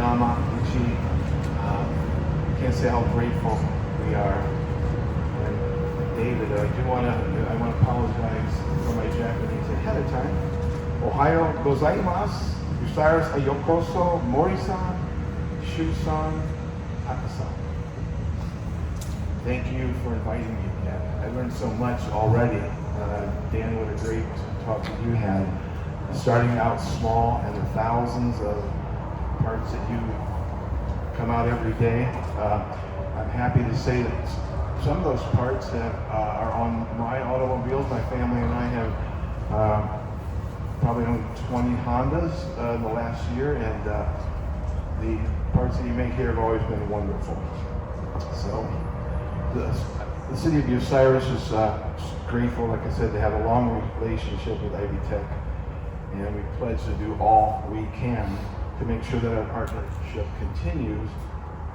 Inuyama, Uchi. Can't say how grateful we are. And David, I want to apologize for my Japanese ahead of time. Ohayo gozaimasu, Bucyrus ayokoso, Mori-san, Shu-san, Taka-san. Thank you for inviting me again. I learned so much already. Dan, what a great talk that you had. Starting out small and the thousands of parts that you come out every day. I'm happy to say that some of those parts are on my automobiles. My family and I have probably owned 20 Hondas in the last year, and the parts that you make here have always been wonderful. So the city of Bucyrus is grateful, like I said, to have a long relationship with Ivy Tech, and we pledge to do all we can to make sure that our partnership continues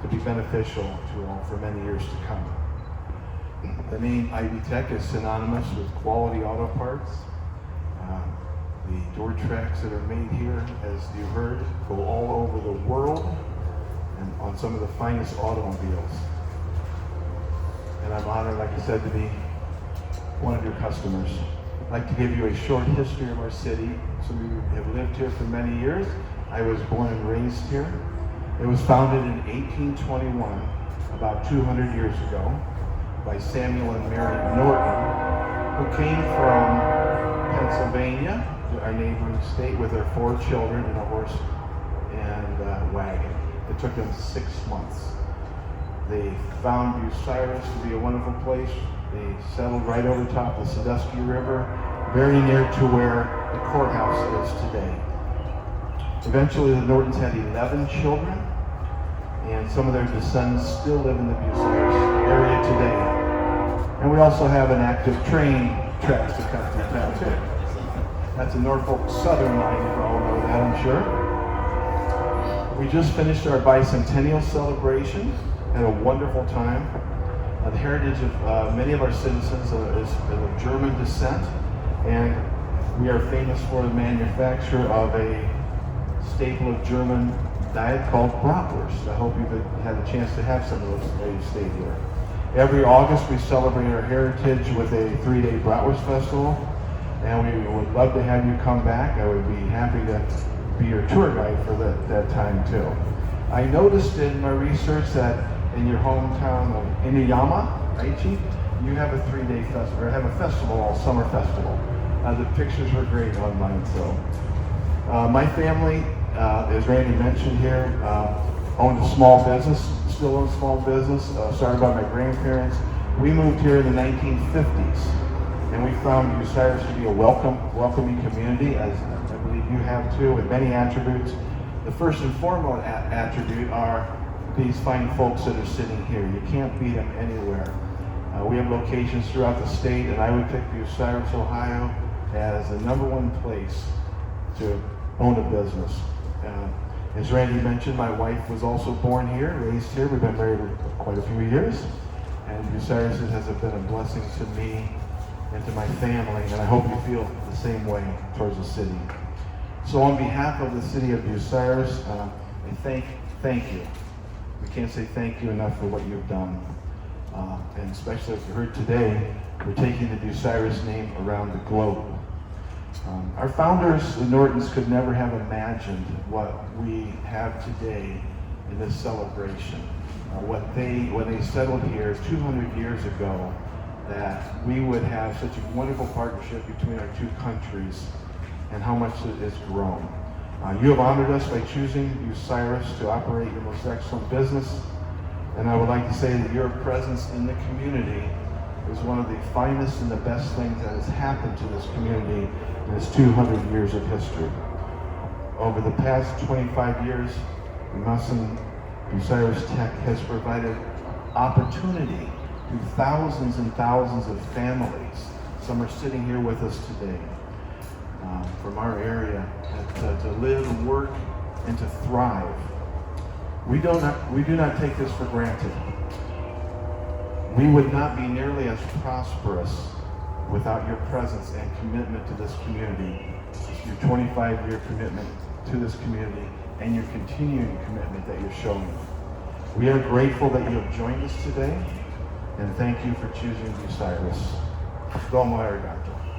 to be beneficial to all for many years to come. The name Ivy Tech is synonymous with quality auto parts. The door tracks that are made here, as you heard, go all over the world and on some of the finest automobiles. And I'm honored, like I said, to be one of your customers. I'd like to give you a short history of our city. So we have lived here for many years. I was born and raised here. It was founded in 1821, about 200 years ago, by Samuel and Mary Norton, who came from Pennsylvania, our neighboring state, with their 4 children and a horse and wagon. It took them 6 months. They found Bucyrus to be a wonderful place. They settled right over top of the Sandusky River, very near to where the courthouse is today. Eventually, the Nortons had 11 children, and some of their descendants still live in the Bucyrus area today. And we also have an active train tracks that come through town too. That's a Norfolk Southern line, you all know that, I'm sure. We just finished our bicentennial celebration. Had a wonderful time. The heritage of many of our citizens is of German descent, and we are famous for the manufacture of a staple of German diet called bratwurst. I hope you've had a chance to have some of those while you stayed here. Every August we celebrate our heritage with a 3-day bratwurst festival, and we would love to have you come back. I would be happy to be your tour guide for that time too. I noticed in my research that in your hometown of Inuyama, Aichi, you have a 3-day festival, or have a festival, all summer festival. The pictures were great online, so. My family, as Randy mentioned here, owned a small business, still own a small business, started by my grandparents. We moved here in the 1950s, and we found Bucyrus to be a welcoming community, as I believe you have too, with many attributes. The first and foremost attribute are these fine folks that are sitting here. You can't beat them anywhere. We have locations throughout the state, and I would pick Bucyrus, Ohio as the #1 place to own a business. As Randy mentioned, my wife was also born here, raised here. We've been married quite a few years, and Bucyrus has been a blessing to me and to my family, and I hope you feel the same way towards the city. So on behalf of the city of Bucyrus, I thank you. We can't say thank you enough for what you've done. And especially as you heard today, we're taking the Bucyrus name around the globe. Our founders, the Nortons, could never have imagined what we have today in this celebration. When they settled here 200 years ago, that we would have such a wonderful partnership between our 2 countries, and how much it has grown. You have honored us by choosing Bucyrus to operate your most excellent business, and I would like to say that your presence in the community is one of the finest and the best things that has happened to this community in its 200 years of history. Over the past 25 years, Bucyrus Tech has provided opportunity to thousands and thousands of families. Some are sitting here with us today from our area to live and work and to thrive. We do not take this for granted. We would not be nearly as prosperous without your presence and commitment to this community. Your 25-year commitment to this community and your continuing commitment that you're showing. We are grateful that you have joined us today, and thank you for choosing Bucyrus. Domo arigato.